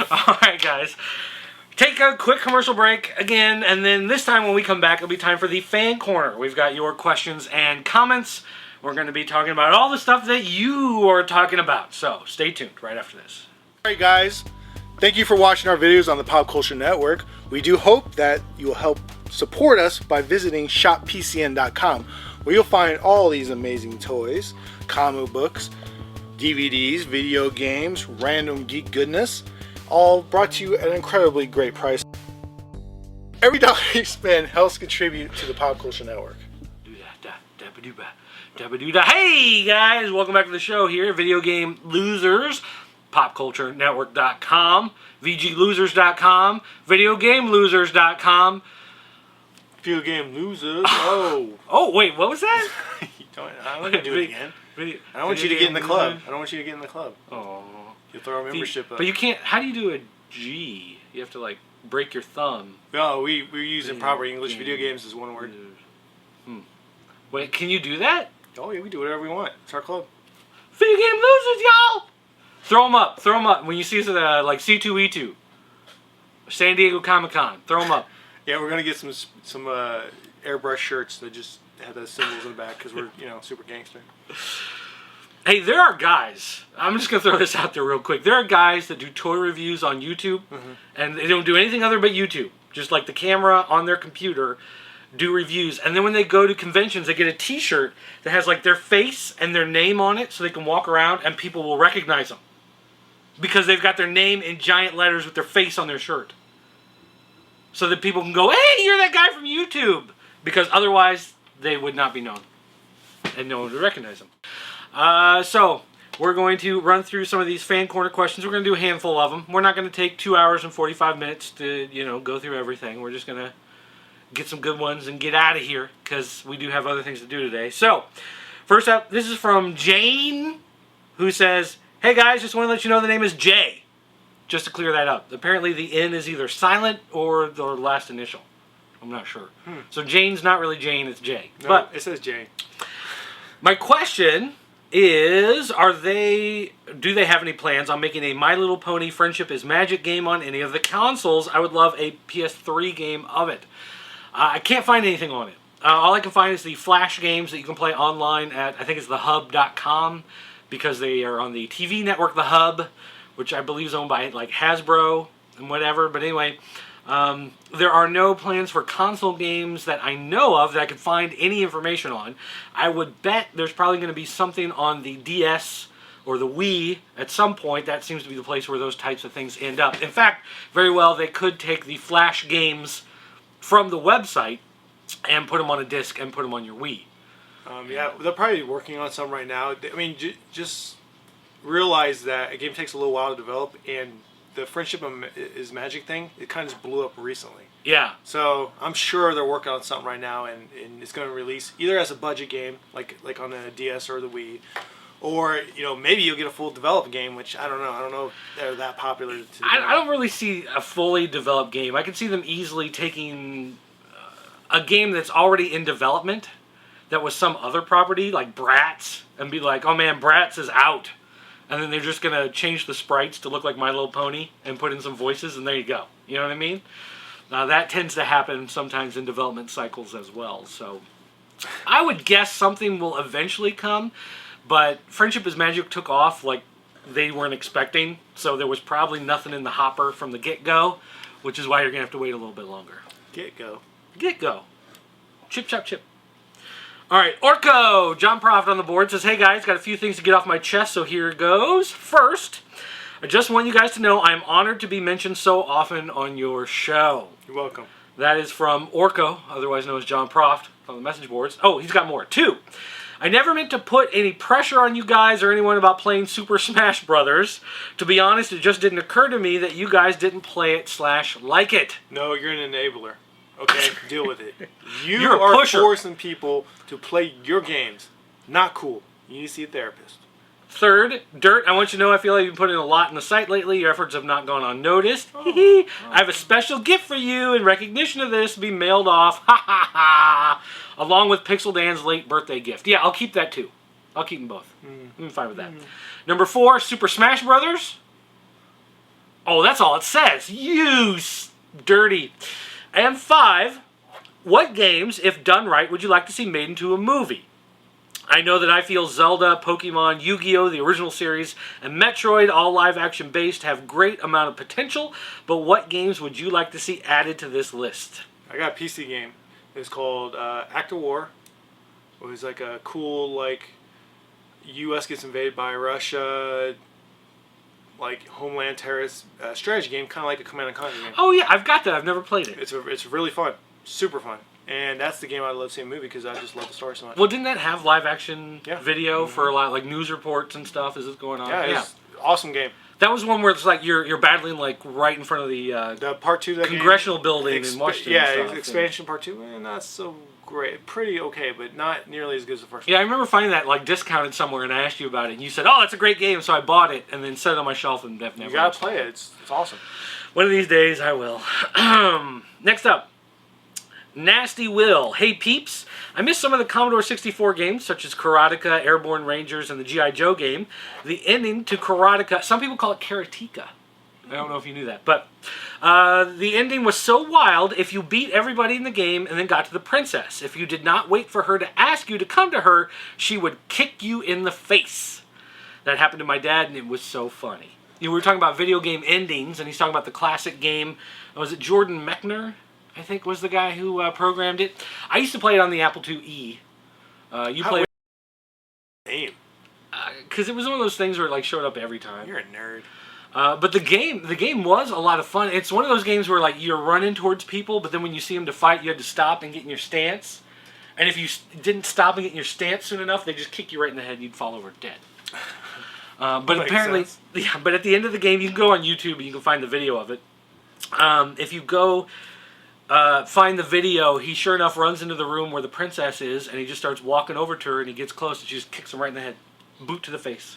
All right, guys. Take a quick commercial break again, and then this time when we come back, it'll be time for the Fan Corner. We've got your questions and comments. We're going to be talking about all the stuff that you are talking about. So stay tuned right after this. All right, guys. Thank you for watching our videos on the Pop Culture Network. We do hope that you will help support us by visiting shoppcn.com, where you'll find all these amazing toys, comic books, DVDs, video games, random geek goodness, all brought to you at an incredibly great price. Every dollar you spend helps contribute to the Pop Culture Network. Hey guys, welcome back to the show here, Video Game Losers, PopCultureNetwork.com, VGLosers.com, VideoGameLosers.com. Video Game Losers. Oh. Oh, wait, what was that? I don't want to do it again. I don't want you to get in the club. I don't want you to get in the club. Oh. You'll throw our membership up. But you can't, how do you do a G? You have to like break your thumb. No, we're using proper English. Video games is one word. Wait, can you do that? Oh yeah, we do whatever we want. It's our club. Video Game Losers, y'all! Throw them up. Throw them up. When you see like C2E2, San Diego Comic-Con, throw them up. Yeah, we're gonna get some airbrush shirts that just have those symbols in the back because we're super gangster. Hey, there are guys. I'm just gonna throw this out there real quick. There are guys that do toy reviews on YouTube, and they don't do anything other but YouTube. Just like the camera on their computer, do reviews, and then when they go to conventions, they get a T-shirt that has like their face and their name on it, so they can walk around and people will recognize them because they've got their name in giant letters with their face on their shirt. So that people can go, hey, you're that guy from YouTube! Because otherwise, they would not be known. And no one would recognize them. So, we're going to run through some of these Fan Corner questions. We're going to do a handful of them. We're not going to take 2 hours and 45 minutes to, go through everything. We're just going to get some good ones and get out of here, because we do have other things to do today. So, first up, this is from Jane, who says, hey guys, just want to let you know the name is Jay. Just to clear that up. Apparently the N is either silent or the last initial. I'm not sure. So Jane's not really Jane, it's Jay. No, but it says Jane. My question is, do they have any plans on making a My Little Pony Friendship is Magic game on any of the consoles? I would love a PS3 game of it. I can't find anything on it. All I can find is the Flash games that you can play online at, I think it's thehub.com, because they are on the TV network, The Hub, which I believe is owned by like Hasbro and whatever. But anyway, there are no plans for console games that I know of that I could find any information on. I would bet there's probably going to be something on the DS or the Wii at some point. That seems to be the place where those types of things end up. In fact, very well, they could take the Flash games from the website and put them on a disc and put them on your Wii. Yeah, they're probably working on some right now. I mean, just realize that a game takes a little while to develop, and the Friendship is Magic thing, it kind of just blew up recently. Yeah. So I'm sure they're working on something right now, and it's going to release either as a budget game, like on the DS or the Wii, or maybe you'll get a full developed game, which I don't know. I don't know if they're that popular. I don't really see a fully developed game. I can see them easily taking a game that's already in development that was some other property, like Bratz, and be like, oh man, Bratz is out. And then they're just going to change the sprites to look like My Little Pony and put in some voices, and there you go. You know what I mean? That tends to happen sometimes in development cycles as well. So I would guess something will eventually come, but Friendship is Magic took off like they weren't expecting, so there was probably nothing in the hopper from the get-go, which is why you're going to have to wait a little bit longer. Get-go. Get-go. Chip, chop, chip. All right, Orko, John Profit on the board, says, hey guys, got a few things to get off my chest, so here goes. First, I just want you guys to know I'm honored to be mentioned so often on your show. You're welcome. That is from Orko, otherwise known as John Proft, on the message boards. Oh, he's got more. 2. I never meant to put any pressure on you guys or anyone about playing Super Smash Brothers. To be honest, it just didn't occur to me that you guys didn't play it / like it. No, you're an enabler. Okay, deal with it. You're a are pusher. forcing people to play your games. Not cool. You need to see a therapist. 3rd, Dirt, I want you to know I feel like you've been putting a lot in the site lately. Your efforts have not gone unnoticed. I have a special gift for you in recognition of this to be mailed off. Ha ha ha. Along with Pixel Dan's late birthday gift. Yeah, I'll keep that too. I'll keep them both. I'm fine with that. Number 4, Super Smash Brothers. Oh, that's all it says. You dirty. And 5, what games, if done right, would you like to see made into a movie? I know that I feel Zelda, Pokemon, Yu-Gi-Oh!, the original series, and Metroid, all live-action based, have great amount of potential, but what games would you like to see added to this list? I got a PC game. It's called Act of War. It was like a cool, like, U.S. gets invaded by Russia, like, homeland terrorist strategy game, kind of like a Command & Conquer game. Oh yeah, I've got that. I've never played it. It's really fun. Super fun. And that's the game I'd love to see a movie because I just love the story so much. Well, didn't that have live-action video for a lot, like news reports and stuff? Is this going on? Yeah, it's awesome game. That was one where it's like you're battling like right in front of the part 2 of that congressional game, building in Washington. Yeah, and stuff, expansion part 2, not so great. Pretty okay, but not nearly as good as the first one. Yeah, I remember finding that like discounted somewhere, and I asked you about it, and you said, "Oh, that's a great game," so I bought it and then set it on my shelf and never. You gotta play it. It's awesome. One of these days, I will. Next up. Nasty Will. Hey peeps, I missed some of the Commodore 64 games such as Karateka, Airborne Rangers, and the G.I. Joe game. The ending to Karateka, some people call it Karateka. I don't know if you knew that, but the ending was so wild if you beat everybody in the game and then got to the princess. If you did not wait for her to ask you to come to her, she would kick you in the face. That happened to my dad and it was so funny. You know, we were talking about video game endings and he's talking about the classic game. Was it Jordan Mechner? I think was the guy who programmed it. I used to play it on the Apple IIe. You played name? Because it was one of those things where it like showed up every time. You're a nerd. But the game was a lot of fun. It's one of those games where like you're running towards people, but then when you see them to fight, you had to stop and get in your stance. And if you didn't stop and get in your stance soon enough, they just kick you right in the head and you'd fall over dead. But apparently, but at the end of the game, you can go on YouTube and you can find the video of it. If you go find the video, he sure enough runs into the room where the princess is, and he just starts walking over to her, and he gets close, and she just kicks him right in the head. Boot to the face.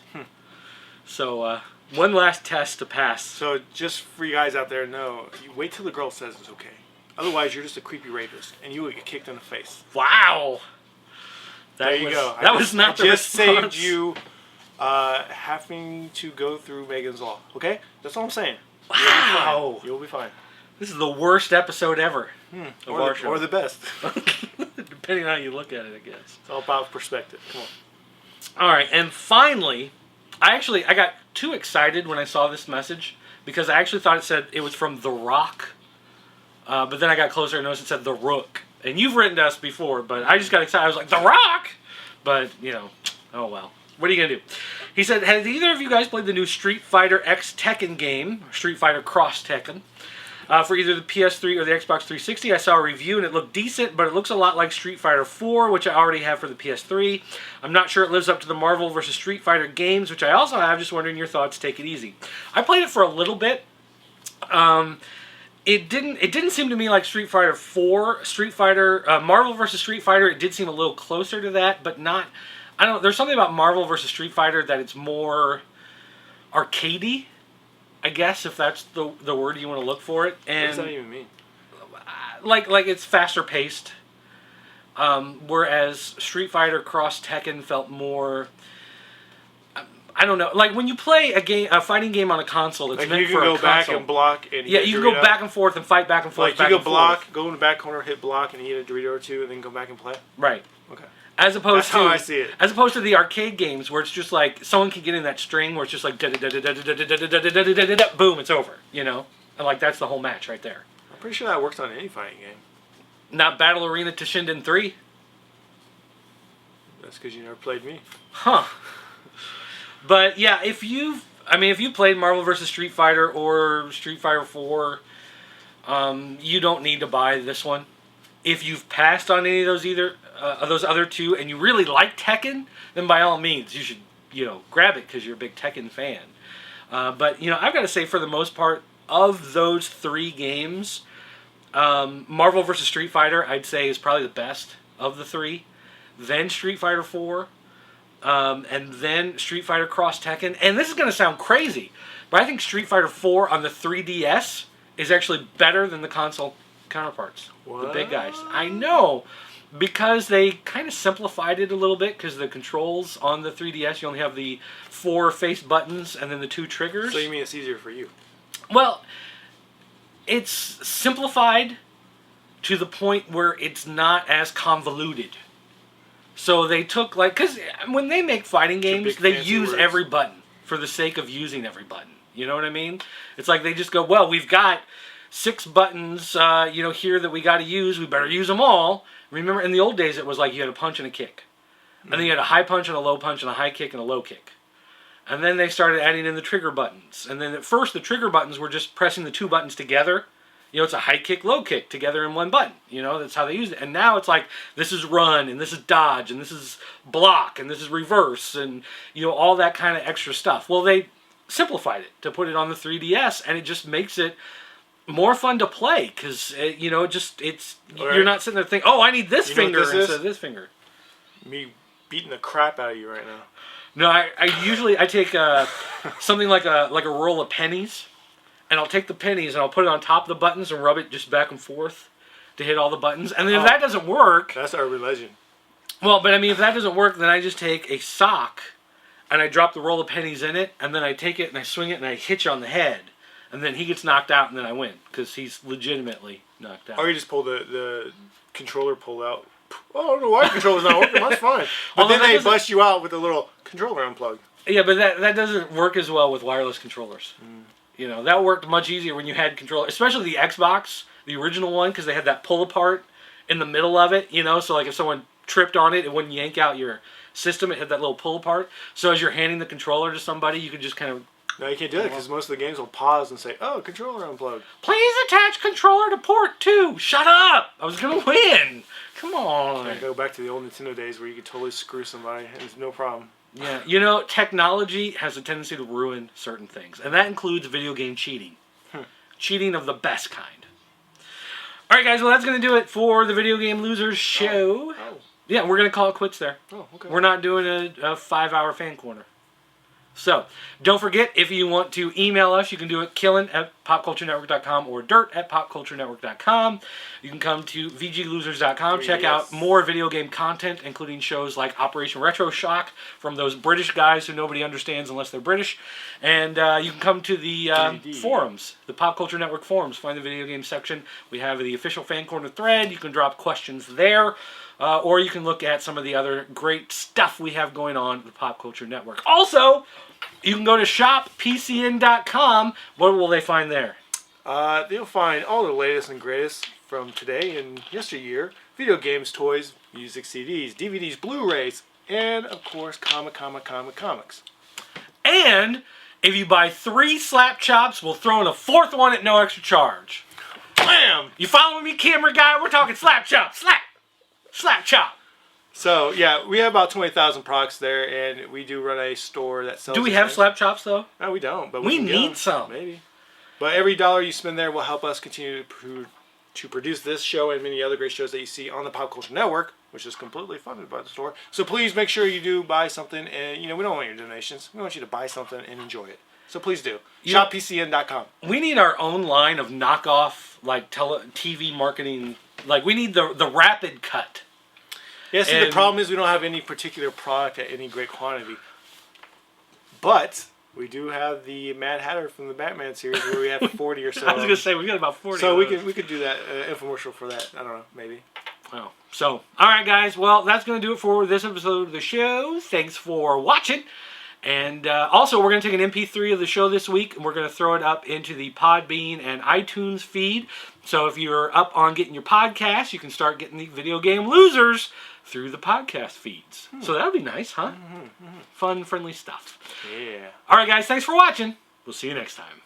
So, one last test to pass. So, just for you guys out there, know, you wait till the girl says it's okay. Otherwise, you're just a creepy rapist, and you will get kicked in the face. Wow! There you go. That was not the response. Just saved you having to go through Megan's Law. Okay? That's all I'm saying. Wow! You'll be fine. This is the worst episode ever of our show. Or the best. Depending on how you look at it, I guess. It's all about perspective. Come on. Alright, and finally, I got too excited when I saw this message because I actually thought it said it was from The Rock. But then I got closer and noticed it said The Rook. And you've written to us before, but I just got excited. I was like, The Rock! But, you know, oh well. What are you going to do? He said, has either of you guys played the new Street Fighter X Tekken game? Street Fighter Cross Tekken. For either the PS3 or the Xbox 360. I saw a review and it looked decent, but it looks a lot like Street Fighter 4, which I already have for the PS3. I'm not sure it lives up to the Marvel vs. Street Fighter games, which I also have. Just wondering your thoughts. Take it easy. I played it for a little bit. It didn't seem to me like Street Fighter 4. Street Fighter Marvel vs. Street Fighter, it did seem a little closer to that, but not. I don't know. There's something about Marvel vs. Street Fighter that it's more arcadey, I guess, if that's the word you want to look for it. And what does that even mean? Like it's faster paced. Whereas Street Fighter Cross Tekken felt more. I don't know. Like when you play a fighting game on a console, it's like meant you for can a go back console. And block. And yeah, you can go back and forth and fight back and forth. Like back you and go block, forth. go in the back corner, hit block, and eat a Dorito or two, and then go back and play. Right. Okay. As opposed That's to how I see it. As opposed to the arcade games where it's just like someone can get in that string where it's just like boom, it's over. You know, and like that's the whole match right there. I'm pretty sure that works on any fighting game. Not Battle Arena Toshinden 3. That's because you never played me. Huh. But yeah, if you've I mean, if you played Marvel vs. Street Fighter or Street Fighter 4, you don't need to buy this one. If you've passed on any of those other two, and you really like Tekken, then by all means, you should, grab it because you're a big Tekken fan. But, I've got to say, for the most part, of those 3 games, Marvel vs. Street Fighter, I'd say, is probably the best of the 3. Then Street Fighter 4, and then Street Fighter Cross Tekken. And this is going to sound crazy, but I think Street Fighter 4 on the 3DS is actually better than the console counterparts. What? The big guys. I know, because they kind of simplified it a little bit, because the controls on the 3DS, you only have the 4 face buttons and then the 2 triggers. So you mean it's easier for you? Well, it's simplified to the point where it's not as convoluted. So they took, because when they make fighting games, they use words. Every button for the sake of using every button. You know what I mean? It's like they just go, well, we've got 6 buttons, here that we got to use. We better use them all. Remember, in the old days, it was like you had a punch and a kick. And then you had a high punch and a low punch and a high kick and a low kick. And then they started adding in the trigger buttons. And then at first, the trigger buttons were just pressing the 2 buttons together. It's a high kick, low kick together in one button. That's how they used it. And now it's like, this is run, and this is dodge, and this is block, and this is reverse, and, all that kind of extra stuff. Well, they simplified it to put it on the 3DS, and it just makes it more fun to play, because, you're not sitting there thinking, oh, I need this finger instead of this finger. Me beating the crap out of you right now. No, I usually take something like a roll of pennies, and I'll take the pennies and I'll put it on top of the buttons and rub it just back and forth to hit all the buttons. And then if that doesn't work... That's urban legend. Well, but I mean, if that doesn't work, then I just take a sock and I drop the roll of pennies in it, and then I take it and I swing it and I hit you on the head. And then he gets knocked out and then I win, because he's legitimately knocked out. Or you just pull the controller out. Oh, I don't know why the controller's not working. That's fine. But then they bust you out with a little controller unplugged. Yeah, but that doesn't work as well with wireless controllers. That worked much easier when you had controller, especially the Xbox, the original one, because they had that pull apart in the middle of it, so like if someone tripped on it, it wouldn't yank out your system. It had that little pull apart. So as you're handing the controller to somebody, you could just kind of... No, you can't do it, because most of the games will pause and say, oh, controller unplugged. Please attach controller to port 2. Shut up! I was going to win. Come on. I go back to the old Nintendo days where you could totally screw somebody and it's no problem. Yeah, technology has a tendency to ruin certain things, and that includes video game cheating. Cheating of the best kind. All right, guys, well, that's going to do it for the Video Game Losers show. Oh. Yeah, we're going to call it quits there. Oh, okay. We're not doing a 5-hour fan corner. So, don't forget, if you want to email us, you can do it killin@popculturenetwork.com or dirt@popculturenetwork.com. You can come to vglosers.com, check out more video game content, including shows like Operation Retro Shock from those British guys who nobody understands unless they're British. And you can come to the forums, the Pop Culture Network forums. Find the video game section. We have the official Fan Corner thread. You can drop questions there. Or you can look at some of the other great stuff we have going on at the Pop Culture Network. Also, you can go to shoppcn.com. What will they find there? They'll find all the latest and greatest from today and yesteryear. Video games, toys, music, CDs, DVDs, Blu-rays, and, of course, comics. And if you buy 3 slap chops, we'll throw in a 4th one at no extra charge. Bam! You following me, camera guy? We're talking slap chop. Slap chop. So, yeah, we have about 20,000 products there, and we do run a store that sells... Do we have slap chops, though? No, we don't. But we need some. Maybe. But every dollar you spend there will help us continue to produce this show and many other great shows that you see on the Pop Culture Network, which is completely funded by the store. So please make sure you do buy something, and, we don't want your donations. We want you to buy something and enjoy it. So please do. ShopPCN.com. We need our own line of knockoff, TV marketing. We need the rapid cut. Yeah, see, the problem is we don't have any particular product at any great quantity. But we do have the Mad Hatter from the Batman series where we have 40 or so. I was going to say, we got about 40. So we could do that infomercial for that. I don't know, maybe. Wow. So, all right, guys. Well, that's going to do it for this episode of the show. Thanks for watching. And also, we're going to take an MP3 of the show this week, and we're going to throw it up into the Podbean and iTunes feed. So if you're up on getting your podcasts, you can start getting the video game losers through the podcast feeds. So that would be nice, huh? Fun, friendly stuff. Yeah. All right, guys, thanks for watching. We'll see you next time.